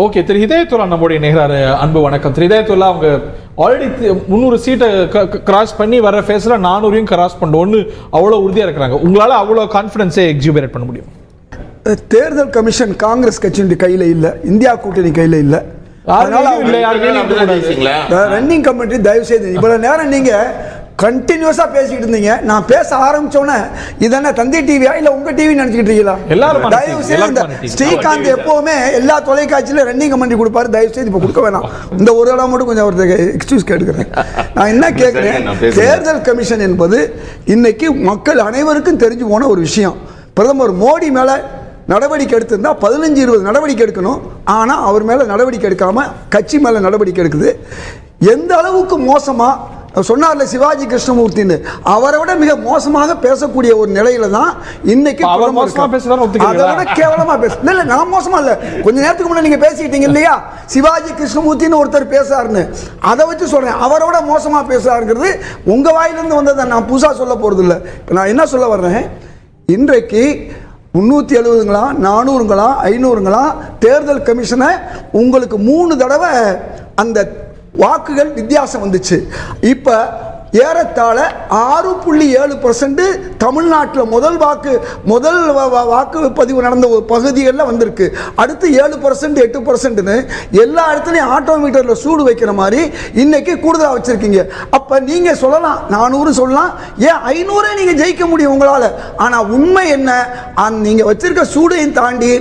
Okay, திரு ஹிதாயத்துல்லா நம்முடைய நேராரு. அன்பு வணக்கம். திரு ஹிதாயத்துல்லா, அவங்க ஆல்ரெடி 300 சீட்டை கிராஸ் பண்ணி வர ஃபேஸில் 400 கிராஸ் பண்ணோன்னு அவ்வளோ உறுதியாக இருக்கிறாங்க. உங்களால் அவ்வளோ கான்ஃபிடன்ஸை எக்ஸிபிரேட் பண்ண முடியும்? தேர்தல் கமிஷன் காங்கிரஸ் கட்சியின் கையில் இல்லை, இந்தியா கூட்டணி கையில் இல்லை. ரன்னிங் கமிட்டி தயவு செய்து இவ்வளவு நேரம் நீங்க கண்டினியூஸா பேசிட்டு இருந்தீங்க. நான் பேச ஆரம்பிச்சோன்னே இதென்ன தந்தி டிவியா இல்ல உங்க டிவி நினைச்சுக்கிட்டு இருக்கீங்களா? தயவு செய்து ஸ்ரீகாந்த் எப்பவுமே எல்லா தொலைக்காட்சியிலும் ரன்னிங் கமெண்ட்ரி கொடுப்பாரு. தயவு செய்து இப்ப கொடுக்க வேணாம். இந்த ஒரு இடம் மட்டும் கொஞ்சம் ஒரு எக்ஸ்கியூஸ் கேட்டுக்கிறேன். நான் என்ன கேட்கிறேன், தேர்தல் கமிஷன் என்பது இன்னைக்கு மக்கள் அனைவருக்கும் தெரிஞ்சு போன ஒரு விஷயம். பிரதமர் மோடி மேல நடவடிக்கை எடுத்திருந்தா 15-20 நடவடிக்கை எடுக்கணும். ஆனால் அவர் மேலே நடவடிக்கை எடுக்காமல் கட்சி மேலே நடவடிக்கை எடுக்குது. எந்த அளவுக்கு மோசமாக சொன்னார்ல சிவாஜி கிருஷ்ணமூர்த்தின்னு, அவரை விட மிக மோசமாக பேசக்கூடிய ஒரு நிலையில தான் இன்னைக்கு. அதை விட கேவலமாக பேச இல்லை, நான் மோசமா இல்லை. கொஞ்ச நேரத்துக்கு முன்னாடி நீங்கள் பேசிக்கிட்டீங்க இல்லையா, சிவாஜி கிருஷ்ணமூர்த்தின்னு ஒருத்தர் பேசாருன்னு. அதை வச்சு சொல்கிறேன், அவரை விட மோசமாக பேசுறாருங்கிறது உங்கள் வாயிலிருந்து வந்ததை நான் புதுசாக சொல்ல போகிறது இல்லை. இப்போ நான் என்ன சொல்ல வர்றேன், இன்றைக்கு 370ங்களா 400ங்களா 500ங்களா தேர்தல் கமிஷனை உங்களுக்கு 3 தடவை அந்த வாக்குகள் வித்தியாசம் வந்துச்சு. இப்போ ஏறத்தாழ 6.7% தமிழ்நாட்டில் முதல் வாக்குப்பதிவு நடந்த ஒரு பகுதிகளில் வந்திருக்கு. அடுத்து 7% 8%ன்னு எல்லா இடத்துலையும் ஆட்டோமீட்டரில் சூடு வைக்கிற மாதிரி இன்னைக்கு கூடுதலாக வச்சிருக்கீங்க. அப்போ நீங்கள் சொல்லலாம் 400 சொல்லலாம், ஏன் 500 நீங்கள் ஜெயிக்க முடியும் உங்களால். ஆனால் உண்மை என்ன, நீங்கள் வச்சிருக்க சூடையும் தாண்டி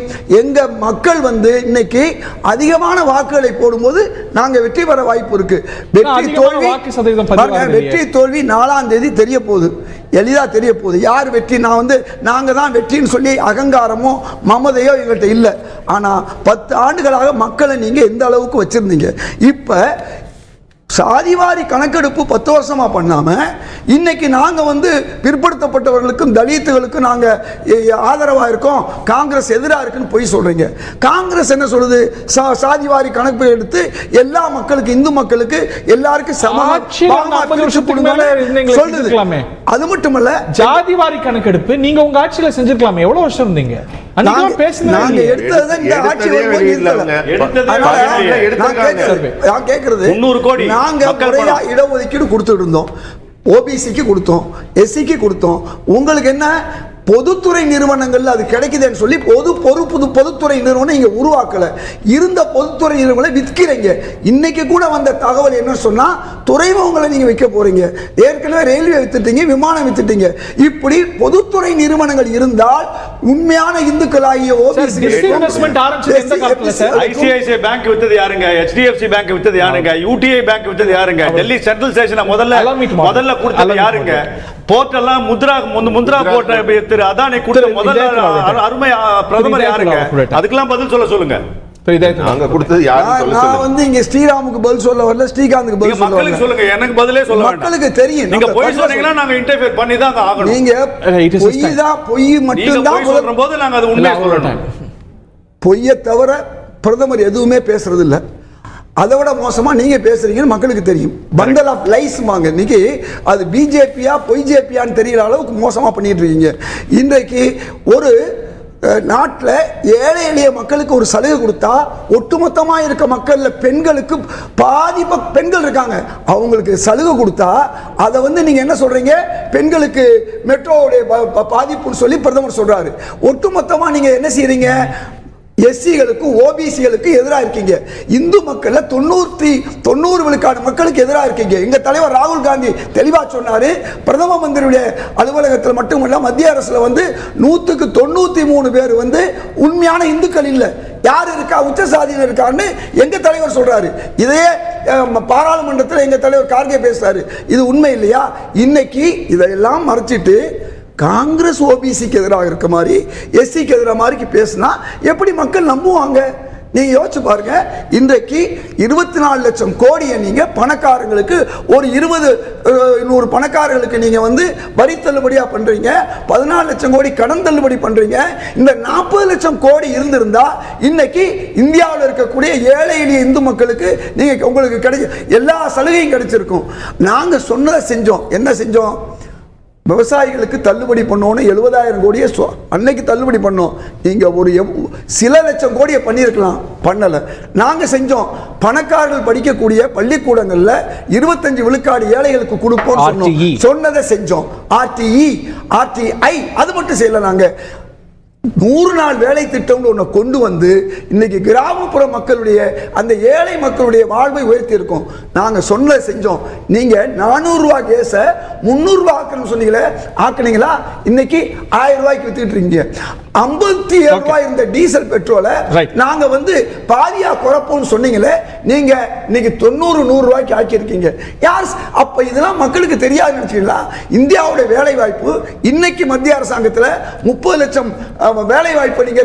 எங்கள் மக்கள் இன்னைக்கு அதிகமான வாக்குகளை போடும்போது நாங்கள் வெற்றி பெற வாய்ப்பு இருக்கு. வெற்றி தோல்வி 4ஆம் தேதி தெரிய போகுது, எளிதா தெரிய போகுது. யார் வெற்றி, நாங்க தான் வெற்றின்னு சொல்லி அகங்காரமோ மமதையோ எங்கள்கிட்ட இல்லை. ஆனா 10 ஆண்டுகளாக மக்களை நீங்க எந்த அளவுக்கு வச்சிருந்தீங்க. இப்ப சாதிவாரி கணக்கெடுப்பு 10 வருஷமா பண்ணாம இன்னைக்கு நாங்க பிற்படுத்தப்பட்டவர்களுக்கும் தலித்துகளுக்கும் நாங்க ஆதரவா இருக்கோம், காங்கிரஸ் எதிராக இருக்குன்னு போய் சொல்றீங்க. காங்கிரஸ் என்ன சொல்லுது, சாதிவாரி கணக்கு எடுத்து எல்லா மக்களுக்கு, இந்து மக்களுக்கு எல்லாருக்கும் சொல்லுது. அது மட்டுமல்ல, ஜாதிவாரி கணக்கெடுப்பு நீங்க உங்க ஆட்சியில செஞ்சிருக்கலாமே, எவ்வளவு வருஷம் இருந்தீங்க? நாங்க எடுத்தது இந்த ஆட்சி நான் கேட்கறது 300 கோடி நாங்க முறையா இடஒதுக்கீடு கொடுத்துட்டு இருந்தோம், ஓபிசிக்கு கொடுத்தோம், எஸ்சிக்கு கொடுத்தோம். உங்களுக்கு என்ன, பொதுத்துறை நிறுவனங்கள் அது கிடைக்குதுன்னு சொல்லி பொதுத்துறை நிறுவனம் இங்க உருவாக்கல. இருந்த பொதுத்துறை நிறுவனங்களை விற்கிறீங்க. இன்னைக்கு கூட வந்த தகவல் என்ன சொன்னா, துறைமுகங்களை நீங்க விற்க போறீங்க. ஏற்கனவே ரயில்வே வித்துட்டீங்க, விமானம் வித்துட்டீங்க. இப்படி பொதுத்துறை நிறுவனங்கள் இருந்தால் உண்மையான இந்துக்களாகிய ஐசிஐசிஐ பேங்க் வித்தது யாருங்க, HDFC பேங்க் வித்தது யாருங்க, UTI பேங்க் வித்தது யாருங்க, டெல்லி சென்ட்ரல் ஸ்டேஷன் முதல்ல கொடுத்தது யாருங்க, போர்ட் எல்லாம் முத்ரா போர்ட் திரு அதானி கொடுத்த முதல்ல அருமை பிரதமர் யாருங்க, அதுக்கெல்லாம் பதில் சொல்லுங்க. நாங்க கொடுத்தது யாருன்னு சொல்ல இங்க ஸ்ரீராமுக்கு பதில் சொல்ல வரல, ஸ்ரீகாந்துக்கு பதில் சொல்ல வரல. சொல்லுங்க, எனக்கு பதிலே சொல்ல மக்களுக்கு தெரியும். நீங்க போய் சொன்னீங்கன்னா நாங்க இன்டர்ஃபியர் பண்ணி தான் ஆகணும். நீங்க பொய் மட்டும் தான் சொல்லும்போது நாங்க அது உண்மையை சொல்லணும். பொய்யை தவிர பிரதமர் எதுவுமே பேசுறது இல்ல. அதை விட மோசமா நீங்க பேசுறீங்கன்னு மக்களுக்கு தெரியும். பண்டல் ஆஃப் லைஸ் வாங்க. இன்னைக்கு அது பிஜேபியா பொய்ஜேபியான்னு தெரியற அளவுக்கு மோசமா பண்ணிட்டு இருக்கீங்க. இன்றைக்கு ஒரு நாட்டில் ஏழை எளிய மக்களுக்கு ஒரு சலுகை கொடுத்தா ஒட்டுமொத்தமாக இருக்க மக்கள்ல பெண்களுக்கு பாதி பெண்கள் இருக்காங்க, அவங்களுக்கு சலுகை கொடுத்தா அதை நீங்க என்ன சொல்றீங்க, பெண்களுக்கு மெட்ரோவுடைய பாதிப்புன்னு சொல்லி பிரதமர் சொல்றாரு. ஒட்டுமொத்தமாக நீங்க என்ன செய்யறீங்க, எஸ்சிகளுக்கு ஓபிசிகளுக்கு எதிராக இருக்கீங்க. இந்து மக்கள்ல 90 விழுக்காடு மக்களுக்கு எதிராக இருக்கீங்க. எங்க தலைவர் ராகுல் காந்தி தெளிவா சொன்னாரு, பிரதம மந்திரியுடைய அலுவலகத்தில் மட்டுமல்ல மத்திய அரசுல 100க்கு 93 பேர் உண்மையான இந்துக்கள் இல்ல. யார் இருக்கா, உச்ச சாதியினர் இருக்கான்னு எங்க தலைவர் சொல்றாரு. இதையே பாராளுமன்றத்தில் எங்க தலைவர் கார்கே பேசுறாரு. இது உண்மை இல்லையா? இன்னைக்கு இதையெல்லாம் மறைச்சிட்டு காங்கிரஸ் ஓபிசிக்கு எதிராக இருக்க மாதிரி, எஸ்சிக்கு எதிராக மாதிரி பேசினா எப்படி மக்கள் நம்புவாங்க? நீங்க யோசிச்சு பாருங்க. இன்றைக்கு 24 லட்சம் கோடியை நீங்க பணக்காரங்களுக்கு, ஒரு 100 பணக்காரர்களுக்கு நீங்க வரி தள்ளுபடியா பண்றீங்க, 14 லட்சம் கோடி கடன் தள்ளுபடி பண்றீங்க. இந்த 40 லட்சம் கோடி இருந்திருந்தா இன்னைக்கு இந்தியாவில் இருக்கக்கூடிய ஏழை எளிய இந்து மக்களுக்கு உங்களுக்கு எல்லா சலுகையும் கிடைச்சிருக்கும். நாங்க சொன்னதை செஞ்சோம். என்ன செஞ்சோம்? விவசாயிகளுக்கு தள்ளுபடி பண்ணோன்னு 70,000 கோடியை அன்னைக்கு தள்ளுபடி பண்ணோம். நீங்க ஒரு சில லட்சம் கோடியை பண்ணியிருக்கலாம், பண்ணல. நாங்க செஞ்சோம். பணக்காரர்கள் படிக்கக்கூடிய பள்ளிக்கூடங்கள்ல 25 விழுக்காடு ஏழைகளுக்கு கொடுப்போம் சொன்னதை செஞ்சோம். RTI அது மட்டும் செய்யல. நாங்க 100 நாள் வேலை திட்டம் ஒன்று கொண்டு வந்து இன்னைக்கு கிராமப்புற மக்களுடைய அந்த ஏழை மக்களுடைய வாழ்வை உயர்த்தி இருக்கோம். நாங்க சொன்னதை செஞ்சோம். நீங்க 400 ரூபாய் கேஸ 300 ரூபாய் ஆக்கணும்னு சொன்னீங்களே, ஆக்குனீங்களா? இன்னைக்கு 1000 ரூபாய்க்கு வித்துட்டு இருக்கீங்க. 57 ரூபாய் இருந்த டீசல் பெட்ரோலை நாங்க வந்து பாதியா குறைப்போம்னு சொன்னீங்களே, நீங்க இன்னைக்கு 90-100 ரூபாய்க்கு ஆக்கியிருக்கீங்க. யார் அப்ப இதெல்லாம் மக்களுக்கு தெரியாது நினைச்சீங்களா? இந்தியாவுடைய வேலை வாய்ப்பு இன்னைக்கு மத்திய அரசாங்கத்தில் 30 லட்சம் வேலை வாய்ப்பை நீங்க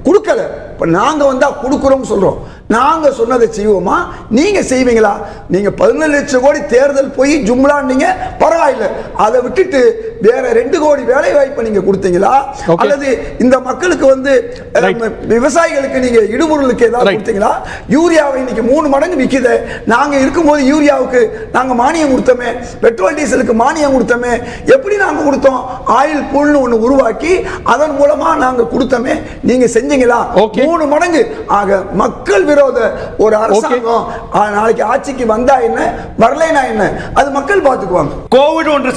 கொடுக்கல. இப்ப நாங்க வந்தா கொடுக்கிறோம் சொல்றோம். நாங்க சொன்னதை செய்வோமா? நீங்க செய்வீங்களா? நீங்க 17 லட்சம் கோடி தேர்தல் போய் ஜும்லான்னீங்க, பரவாயில்ல. அதை விட்டுட்டு வேற 2 கோடி வேலை வாய்ப்பை நீங்க கொடுத்தீங்களா? அல்லது இந்த மக்களுக்கு வந்து விவசாயிகளுக்கு நீங்க இடுபொருளுக்கு ஏதாவது கொடுத்தீங்களா? யூரியாவை இன்னைக்கு 3 மடங்கு விக்குது. நாங்க இருக்கும்போது யூரியாவுக்கு நாங்க மானியம் கொடுத்தோமே, பெட்ரோல் டீசலுக்கு மானியம் கொடுத்தோமே. எப்படி நாங்க கொடுத்தோம்? ஆயில் பூல்னு ஒண்ணு உருவாக்கி அதன் மூலமா நாங்க கொடுத்தோமே. நீங்க செஞ்சீங்களா? 3 மடங்கு. ஆக மக்கள் விரோத ஒரு அரசாங்கம் நாளைக்கு ஆட்சிக்கு வந்தா என்ன, வரலைனா என்ன, அது மக்கள் பாத்துக்குவாங்க. கோவிட் ஒன்று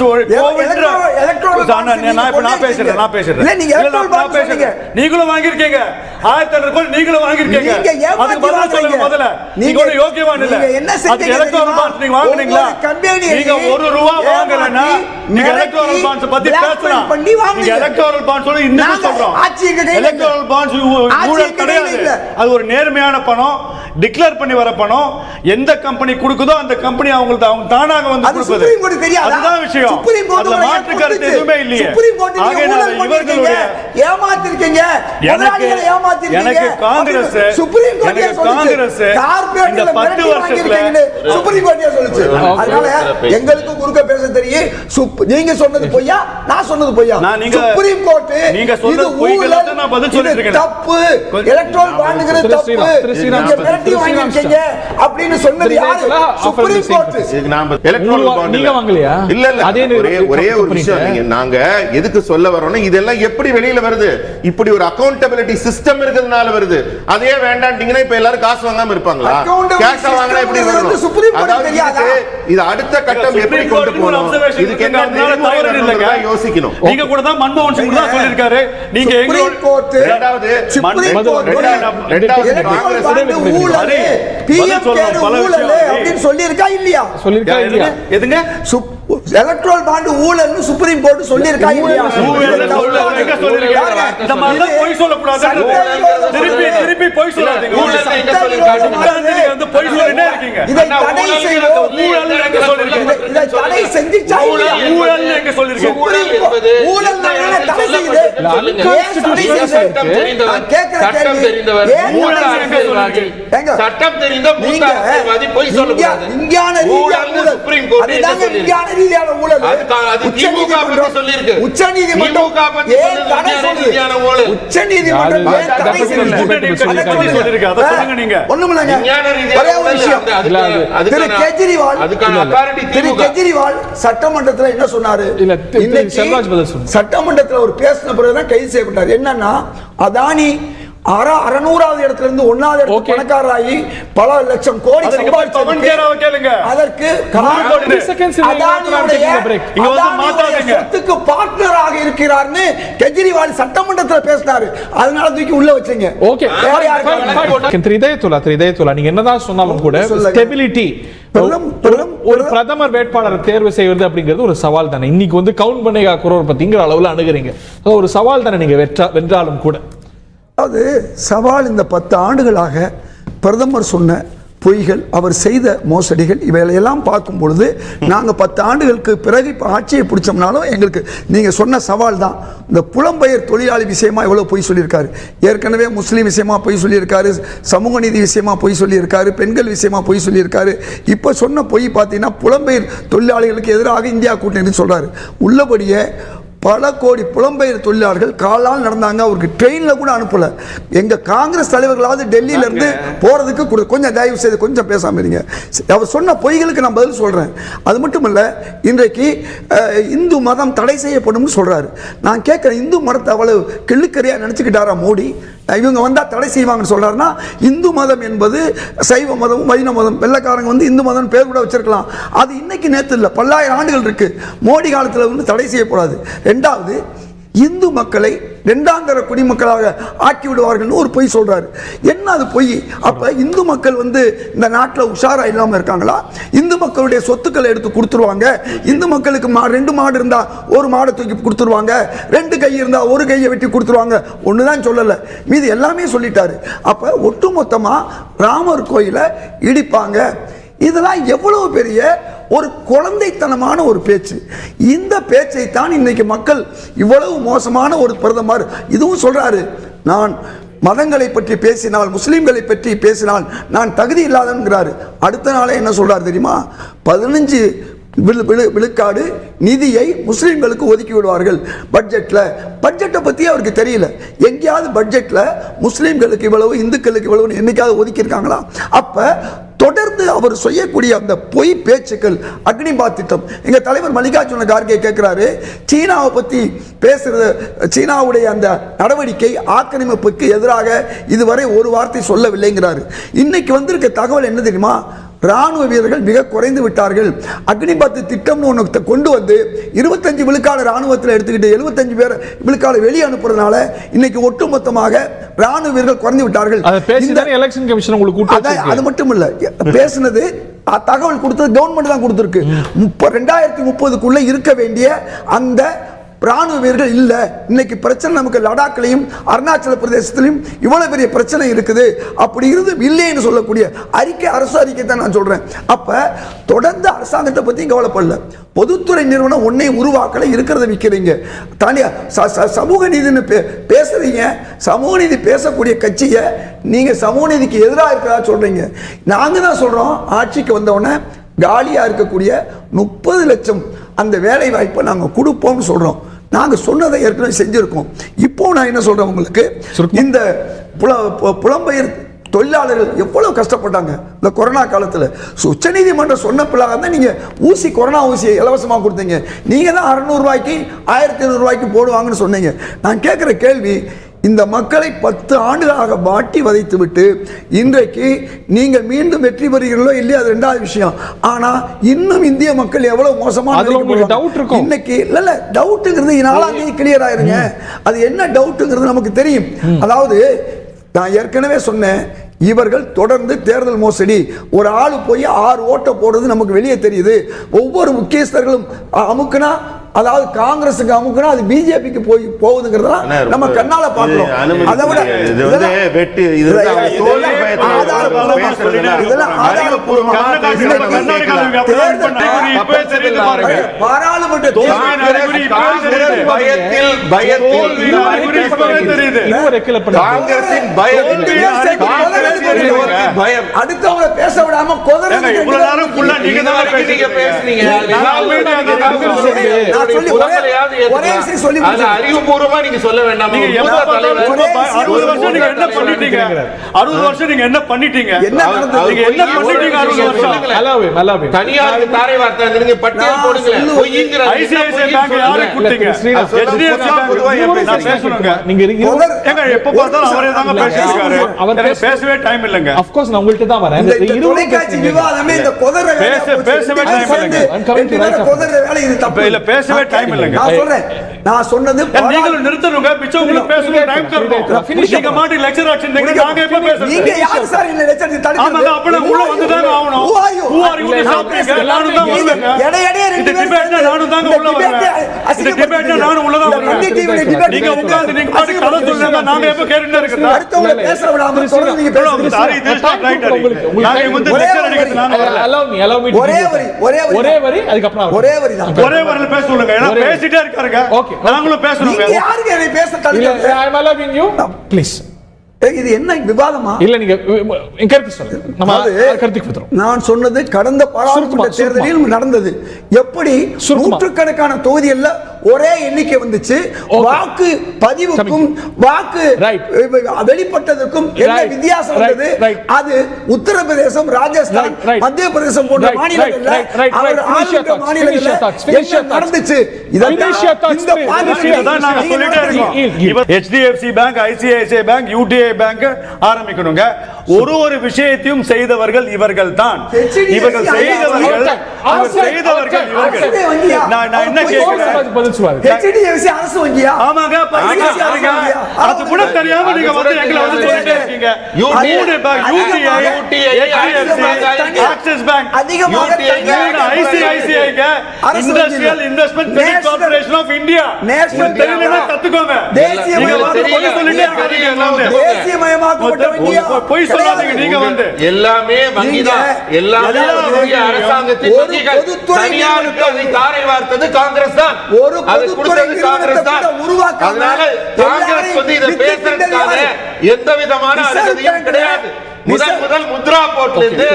நீங்களும் வாங்கியிருக்கீங்க. 1000 கோடி நீங்களும் வாங்கியிருக்கீங்க. அதுக்கு பதில் சொல்லுங்க. முதல்ல நீங்க ஒரு யோகியவான் இல்ல. அது எலக்ட்ரல் பாண்ட்ஸ் நீங்க வாங்குனீங்களா? நீங்க 1 ரூபாய் வாங்கலனா நீங்க எலக்ட்ரல் பாண்ட்ஸ் பத்தி பேசலாம். நீங்க எலக்ட்ரல் பாண்ட்ஸ் சொல்லி இன்னும் சொல்றோம். எலக்ட்ரல் பாண்ட்ஸ் ஊழல் கிடையாது. அது ஒரு நேர்மையான பணம், டிக்ளேர் பண்ணி வர பணம். எந்த கம்பெனி கொடுக்குதோ அந்த கம்பெனி அவங்களுக்கு அவங்க தானாக வந்து கொடுப்பது. அதுதான் விஷயம். அதுல மாற்று கருத்து எதுவுமே இல்லையே. ஆகையால இவர்களுடைய ஏமாத்திருக்கீங்க. எனக்கு காங்கிரஸ் இந்த 10 வருஷத்துல சுப்ரீம் கோர்ட்டே சொல்லுச்சு. அதனால எங்களுக்கு குறுக்க பேச தெரியும். நீங்க சொன்னது பொய்யா, நான் சொன்னது பொய்யா? சுப்ரீம் கோர்ட் நீங்க சொன்னது பொய்களுக்கு நான் பதில் சொல்லிட்டு இருக்கேன். தப்பு. எலக்ட்ரல் பாண்டுங்கிறது தப்பு. நீங்க மிரட்டி வாங்கிருக்கீங்க அப்படின்னு சொன்னது யாரு? Supreme court. எலக்ட்ரல் பாண்ட் நீங்க வாங்கலையா? இல்ல இல்ல, ஒரே ஒரு விஷயம். நாங்க எதுக்கு சொல்ல வரோம்னா, இதெல்லாம் எப்படி வெளியில வருது? இப்படி ஒரு அக்கவுண்டபிலிட்டி சிஸ்டம் இருக்கிறதுனால வருது. அதே வேண்டாம்ட்டீங்கன்னா இப்ப எல்லாரும் காசு வாங்காம இருப்பாங்களா? கேஷ் வாங்கினா எப்படி வரும்? சுப்ரீம் கோர்ட் தெரியாதா? இது அடுத்த கட்டம் எப்படி கொண்டு போறோம்? இதுக்கு என்ன தவறு இல்லங்க, யோசிக்கணும். நீங்க கூட தான் மன்மோகன் சிங் தான் சொல்லிருக்காரு. நீங்க சுப்ரீம் கோர்ட் இரண்டாவது காங்கிரஸ் ஊழல் பிஎம் கேர் ஊழல் அப்படினு சொல்லிருக்கா இல்லையா? சொல்லிருக்கா இல்லையா? எதுங்க? எலக்ட்ரல் பாண்ட் ஊழல்னு சுப்ரீம் கோர்ட் சொல்லிருக்கா இல்லையா? எங்க சொல்லிருக்காங்க? இந்த மாதிரி போய் சொல்ல கூடாது. திருப்பி போய் சொல்லாதீங்க. ஊழல் எங்க சொல்லிருக்காங்க? நீங்க வந்து போய் சொல்லிட்டே இருக்கீங்க. இதை தடை செய்வோம். ஊழல் எங்க சொல்லிருக்காங்க? இதை தடை செஞ்சிச்சா இல்லையா? ஊழல் எங்க சொல்லிருக்காங்க? ஊழல் நான் தடை செய்யுது. சட்டம் தெரிந்தவர் சட்டம் தெரிந்த மூத்த அரசியல்வாதி போய் சொல்லக்கூடாது. விஞ்ஞான ரீதியான சுப்ரீம் கோர்ட் விஞ்ஞான ரீதியான ஊழல். அது திமுக பத்தி சொல்லிருக்கு. உச்சநீதிமன்றம் பத்தி சொன்னது விஞ்ஞான ஊழல். உச்சநீதிமன்றம் தடை சொல்லிருக்கு. அத சொல்லுங்க நீங்க. ஒண்ணுமில்லைங்க. விஞ்ஞான ரீதியான ஒரே ஒரு விஷயம். திரு கெஜ்ரிவால் அதுக்கான அத்தாரிட்டி திரு கெஜ்ரிவால் சட்டமன்றத்தில் என்ன சொன்னாரு? இல்ல செல்வராஜ் பதில் சொல்லுங்க. சட்டமன்றத்தில் ஒரு பேசின பிறகுதான் கைது செய்யப்பட்டார். என்னன்னா, அதானி 600வது இடத்துல இருந்து 1வது இடத்துக்கு பணக்காரராகி பல லட்சம் கோடி சம்பாதிச்சதுக்கு அதற்கு சொத்துக்கு பார்ட்னராக இருக்கிறார்னு கெஜ்ரிவால் சட்டமன்றத்தில் பேசினாரு. அதனால தூக்கி உள்ள வச்சீங்க. ஓகே, இதயத்துலா நீங்க என்னதான் சொன்னாலும் கூட ஸ்டெபிலிட்டி ஒரு பிரதமர் வேட்பாளர் தேர்வு செய்வது அப்படிங்கிறது ஒரு சவால் தானே. இன்னைக்கு வந்து கவுண்ட் பண்ணையா குரோர் பத்திங்கிற அளவுல அணுகுறீங்க. ஒரு சவால் தானே நீங்க வென்றாலும் கூட. அது சவால். இந்த 10 ஆண்டுகளாக பிரதமர் சொன்ன பொய்கள், அவர் செய்த மோசடிகள், இவையெல்லாம் பார்க்கும் பொழுது நாங்கள் 10 ஆண்டுகளுக்கு பிறகு இப்போ ஆட்சியை பிடிச்சோம்னாலும் எங்களுக்கு நீங்கள் சொன்ன சவால் தான். இந்த புலம்பெயர் தொழிலாளி விஷயமா எவ்வளோ பொய் சொல்லியிருக்காரு. ஏற்கனவே முஸ்லீம் விஷயமா பொய் சொல்லியிருக்காரு, சமூக நீதி விஷயமா பொய் சொல்லியிருக்காரு, பெண்கள் விஷயமா பொய் சொல்லியிருக்காரு. இப்போ சொன்ன பொய் பார்த்தீங்கன்னா புலம்பெயர் தொழிலாளிகளுக்கு எதிராக இந்தியா கூட்டணி சொல்கிறாரு. உள்ளபடியே பல கோடி புலம்பெயர் தொழிலாளர்கள் காலால் நடந்தாங்க, அவருக்கு ட்ரெயினில் கூட அனுப்பல. எங்க காங்கிரஸ் தலைவர்களாவது டெல்லியில இருந்து போறதுக்கு கொஞ்சம் தயவு செய்து கொஞ்சம் பேசாம இருங்க. அவர் சொன்ன பொய்களுக்கு நான் பதில் சொல்றேன். அது மட்டும் இல்ல, இன்றைக்கு இந்து மதம் தடை செய்யப்படும் சொல்றாரு. நான் கேட்கிறேன், இந்து மதத்தை அவ்வளவு கிள்ளுக்கறியா நினைச்சுக்கிட்டாரா மோடி? இவங்க வந்தா தடை செய்வாங்கன்னு சொல்றாருன்னா, இந்து மதம் என்பது சைவ மதம் வைணவ மதம், வெள்ளக்காரங்க வந்து இந்து மதம் பேர் கூட வச்சிருக்கலாம். அது இன்னைக்கு நேற்று இல்லை, பல்லாயிரம் ஆண்டுகள் இருக்கு. மோடி காலத்தில் வந்து தடை செய்யக்கூடாது. ரெண்டாவது, இந்து மக்களை இரண்டாந்தர குடிமக்களாக ஆக்கி விடுவார்கள் ஒரு பொய் சொல்றாரு. என்ன அது பொய்? அப்ப இந்து மக்கள் வந்து இந்த நாட்டில் உஷாரா இல்லாம இருக்காங்களா? இந்து மக்களுடைய சொத்துக்களை எடுத்து கொடுத்துருவாங்க. இந்து மக்களுக்கு 2 மாடு இருந்தா 1 மாடை தூக்கி கொடுத்துருவாங்க, 2 கை இருந்தா 1 கையை வெட்டி கொடுத்துருவாங்க. ஒண்ணுதான் சொல்லல, மீது எல்லாமே சொல்லிட்டாரு. அப்ப ஒட்டுமொத்தமா ராமர் கோயிலை இடிப்பாங்க. இதெல்லாம் எவ்வளவு பெரிய ஒரு குழந்தைத்தனமான ஒரு பேச்சு. இந்த பேச்சை தான் இன்னைக்கு மக்கள் இவ்வளவு மோசமான ஒரு பிரதமர் இதுவும் சொல்றாரு. நான் மதங்களை பற்றி பேசினால், முஸ்லிம்களை பற்றி பேசினால் நான் தகுதி இல்லாதவன்கிறாரு. அடுத்த நாளே என்ன சொல்றாரு தெரியுமா? 15 விழுக்காடு நிதியை முஸ்லிம்களுக்கு ஒதுக்கி விடுவார்கள் பட்ஜெட்ல. பட்ஜெட்டை பத்தி அவருக்கு தெரியல. எங்கேயாவது பட்ஜெட்ல முஸ்லிம்களுக்கு இவ்வளவு, இந்துக்களுக்கு இவ்வளவு என்னைக்காவது ஒதுக்கி இருக்காங்களா? அப்ப தொடர்ந்து அவர் செய்யக்கூடிய அந்த பொய் பேச்சுக்கள், அக்னிபாத் திட்டம். எங்க தலைவர் மல்லிகார்ஜுன கார்கே கேட்கிறாரு, சீனாவை பத்தி பேசுறது, சீனாவுடைய அந்த நடவடிக்கை ஆக்கிரமிப்புக்கு எதிராக இதுவரை ஒரு வார்த்தை சொல்லவில்லைங்கிறாரு. இன்னைக்கு வந்திருக்க தகவல் என்ன தெரியுமா? ராணுவ வீரர்கள் மிக குறைந்து விட்டார்கள். அக்னிபாத் திட்டம் ஒன்று கொண்டு வந்து 25 விழுக்காடு ராணுவத்தில் எடுத்துக்கிட்டு 75 விழுக்காடு வெளியே அனுப்புறதுனால இன்னைக்கு ஒட்டுமொத்தமாக ராணுவ வீரர்கள் குறைந்து விட்டார்கள். எலெக்ஷன் கமிஷன் உங்களுக்கு அது மட்டும் இல்ல, பேசினது தகவல் கொடுத்தது கவர்மெண்ட் தான் கொடுத்திருக்கு. 2030க்குள்ள இருக்க வேண்டிய அந்த ராணுவ வீரர்கள் இல்ல. இன்னைக்கு பிரச்சனை நமக்கு லடாக்லையும் அருணாச்சல பிரதேசத்திலும் இவ்வளவு பெரிய பிரச்சனை இருக்குது. அப்படி இருந்து இல்லைன்னு சொல்லக்கூடிய அறிக்கை, அரசு அறிக்கை தான் நான் சொல்றேன். அப்ப தொடர்ந்து அரசாங்கத்தை பத்தி கவலைப்படல. பொதுத்துறை நிறுவனம் ஒன்னை உருவாக்கல, இருக்கிறத விற்கிறீங்க. தனியா சமூக நீதினு பேசுறீங்க. சமூக நீதி பேசக்கூடிய கட்சியை நீங்க சமூக நீதிக்கு எதிராக இருக்கிறதா சொல்றீங்க. நாங்க தான் சொல்றோம், ஆட்சிக்கு வந்தவொடனே காலியா இருக்கக்கூடிய 30 லட்சம் அந்த வேலை வாய்ப்பை நாங்க கொடுப்போம்னு சொல்றோம். நாங்க சொன்னதை ஏற்கனவே செஞ்சிருக்கோம். இப்போ நான் என்ன சொல்றேன் உங்களுக்கு, இந்த புலம்பெயர் தொழிலாளர்கள் எவ்வளவு கஷ்டப்பட்டாங்க இந்த கொரோனா காலத்தில். உச்சநீதிமன்றம் சொன்ன பிள்ளாக தான் நீங்க கொரோனா ஊசியை இலவசமாக கொடுத்தீங்க. நீங்க தான் 600 ரூபாய்க்கு 1500 ரூபாய்க்கு போடுவாங்கன்னு சொன்னீங்க. நான் கேட்கிற கேள்வி, இந்த மக்களை 10 ஆண்டுகளாக வாட்டி வதைத்து விட்டு இன்றைக்கு நீங்கள் மீண்டும் வெற்றி பெறுகிறீர்களோ இல்லையா, அது 2வது விஷயம். ஆனா இன்னும் இந்திய மக்கள் எவ்வளவு மோசமான இன்னைக்கு இல்ல டவுட்டுங்கிறது 4ஆம் தேதி கிளியர் ஆயிருங்க. அது என்ன டவுட்டுங்கிறது நமக்கு தெரியும். அதாவது நான் ஏற்கனவே சொன்னேன், இவர்கள் தொடர்ந்து தேர்தல் மோசடி. ஒரு ஆளு போய் 6 ஓட்டை போடுறது நமக்கு வெளியே தெரியுது. ஒவ்வொரு முக்கியஸ்தர்களும் அமுக்குனா, அதாவது காங்கிரஸுக்கு அமுக்குனா அது பிஜேபிக்கு போகுதுங்கிறதெல்லாம் நம்ம கண்ணால பார்க்கிறோம். அதை விட அடுத்தவங்க பேச விடாம அறிவுபூர்வமா நீங்க சொல்ல வேண்டாம். 60 வருஷம் நீங்க என்ன பண்ணிட்டீங்க? 60 வருஷம் நீங்க என்ன பண்ணிட்டீங்க? நீங்க என்ன பண்ணிட்டீங்க 60 வருஷம்? தனியாருக்கு தாரை வார்த்தை பட்டியல் போடுங்க. பொய்ங்கிற ஐசிஐசிஐ பேங்க் யாரை கொடுத்தீங்க? HDFC பேங்க் நான் பேசணுங்க. நீங்க ஏங்க எப்ப பார்த்தாலும் அவரே தாங்க பேசிட்டாரு. அவர் பேசவே டைம் இல்லங்க. ஆஃப் கோர்ஸ் நான் உங்கள்ட்ட தான் வரேன். இந்த தொலைக்காட்சி விவாதமே இந்த கொதற பேசவே டைம் இல்லங்க. கொதற வேலை இது தப்பு இல்ல, பேசவே டைம் இல்லங்க. நான் சொல்றேன், நான் சொன்னது நீங்களும் நிறுத்தணுங்க. பிச்சவங்களுக்கு பேசவே டைம் தரணும். நீங்க மாட்டி லெக்சர் ஆக்ஷன் நீங்க நாங்க எப்ப பேசுறது? நீங்க யார் சார் இந்த லெக்சர் தடுக்கிறது? ஆமா, அப்படி உள்ள வந்து தான் ஆவணும். Who are you to stop me? நானும் தான் வருவேன். இந்த டிபேட்ல நானும் தான் உள்ள வருவேன். இந்த டிபேட்ல நானும் உள்ள தான் வருவேன். நீங்க உட்கார்ந்து நீங்க பாட்டு கதை சொல்லுங்க. நாங்க எப்ப கேட்டுட்டே இருக்கோம். அடுத்தவங்க பேச விடாம தொடர்ந்து நீங்க பேசுறீங்க. Sorry, this not right. நாங்க வந்து லெக்சர் அடிக்கிறது நாங்க வரல. allow me ஒரே வரி அதுக்கு அப்புறம் ஒரே வரி தான். ஒரே வரியில பேச சொல்லுங்க. ஏன்னா பேசிட்டே இருக்காருங்க. நாங்களும் பேசணுங்க. நீங்க யாருக்கு என்னை பேச தள்ளுங்க? I am allowing you. Please. இது என்ன விவாதமா? இல்ல நீங்க கருத்து சொல்லுங்க, நம்ம கருத்துக்கு கொடுத்துறோம். நான் சொன்னது கடந்த பாராளுமன்ற தேர்தலில் நடந்தது. எப்படி நூற்றுக்கணக்கான தொகுதிகள்ல ஒரே எண்ணிக்கை வந்துச்சு, வாக்கு பதிவுக்கும் வாக்கு வெளிப்பட்டதற்கும் என்ன வித்தியாசம் வந்தது? அது உத்தரப்பிரதேசம், ராஜஸ்தான், மத்திய பிரதேசம் போன்ற மாநிலங்கள்ல அவர் ஆளுகிற மாநிலங்கள்ல என்ன நடந்துச்சு? HDFC bank, ICICI bank, UTI bank ஆரம்பிக்கணுங்க. ஒரு விஷயத்தையும் செய்தவர்கள் இவர்கள் தான். இவர்கள் செய்தவர்கள் நான் என்ன கேட்கிறேன், HDFC அரசு வங்கியா? ஆமாங்க, அது கூட தெரியாம நீங்க வந்து எங்களை வந்து சொல்லிட்டே இருக்கீங்க. மூணு bank, UTI, HDFC, Axis bank, அதிகமாக ICICI industrial investment credit corporation of India. National தெரியலனா கத்துக்கோங்க. தேசியமயமாக்கப்பட்ட வங்கியா? போய் சொல்லாதீங்க. நீங்க வந்து எல்லாமே வங்கிதான், எல்லாமே அரசாங்கத்தின் வங்கிகள். தனியாருக்கு அதை தாரை வார்த்தது காங்கிரஸ் தான். ஒரு பொதுத்துறை நிறுவனத்தை உருவாக்க, அதனால காங்கிரஸ் வந்து இதை பேசுறதுக்காக எந்த விதமான அனுமதியும் கிடையாது. முதல் முத்ரா போர்ட்ல இருந்து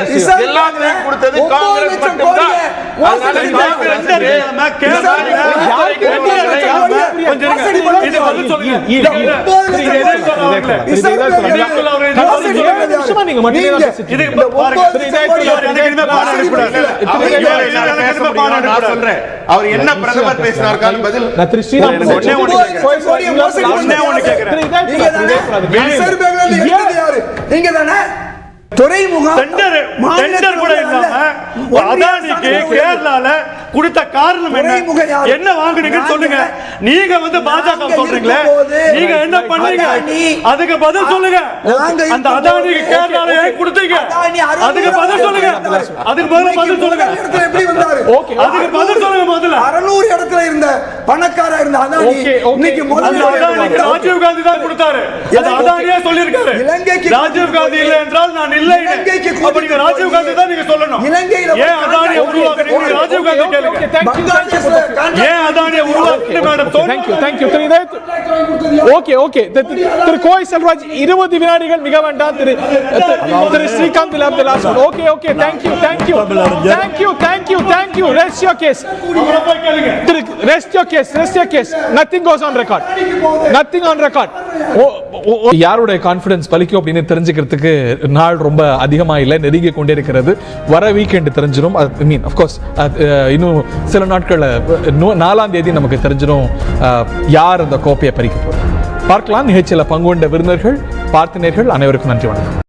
எல்லாத்தையும் கொடுத்தது காங்கிரஸ் மட்டும்தான். அதனால காங்கிரஸ் அவர் என்ன பிரதமர் பேசினார் பதில் நீங்க தானே துறைமுகம் டெண்டர் கூட இல்லாம அதானிக்கு கேரளால கொடுத்த காரணம் என்ன வாங்குனீங்கன்னு சொல்லுங்க. நீங்க வந்து பாஜக சொல்றீங்களே, நீங்க என்ன பண்ணீங்க? அதுக்கு பதில் சொல்லுங்க. அந்த அதானிக்கு கேரளால ஏன் கொடுத்தீங்க? அதுக்கு பதில் சொல்லுங்க. அதுக்கு பதில் சொல்லுங்க. எப்படி வந்தாரு? அதுக்கு பதில் சொல்லுங்க. முதல்ல 600 இடத்துல இருந்த பணக்காரா இருந்த அதானி இன்னைக்கு முதல்ல அதானிக்கு ராஜீவ் காந்தி தான் கொடுத்தாரு. அது அதானியே சொல்லிருக்காரு. ராஜீவ் காந்தி இல்லை என்றால் நான் இல்லை. அப்ப நீங்க ராஜீவ் காந்தி தான் நீங்க சொல்லணும். ஏன் அதானியை உருவாக்குறீங்க? ராஜீவ் காந்தி கேளுங்க. ஏன் அதானியை உருவாக்குறீங்க மேடம்? Thank you. ஓகே திரு கோய் செல்வராஜ் 20 வினாடிகள் மிக வேண்டாம். திரு Srikanth will have the last one. Okay, thank you. Rest your case. Rest your case. Nothing goes on record. யாருடைய கான்ஃபிடன்ஸ் பலிக்கும் அப்படின்னு தெரிஞ்சுக்கிறதுக்கு நாள் ரொம்ப அதிகமா இல்லை, நெருங்கி கொண்டே இருக்கிறது. வர வீக்கெண்ட் தெரிஞ்சிடும். ஐ மீன் ஆஃப் கோர்ஸ் இன்னும் சில நாட்கள்ல 4ஆம் தேதி நமக்கு தெரிஞ்சிடும் யார் அந்த கோப்பையை பறிக்க போறாங்க. பார்க்கலாம். நிகழ்ச்சியில் பங்கு கொண்ட விருந்தினர்கள், பார்த்தினர்கள் அனைவருக்கும் நன்றி, வணக்கம்.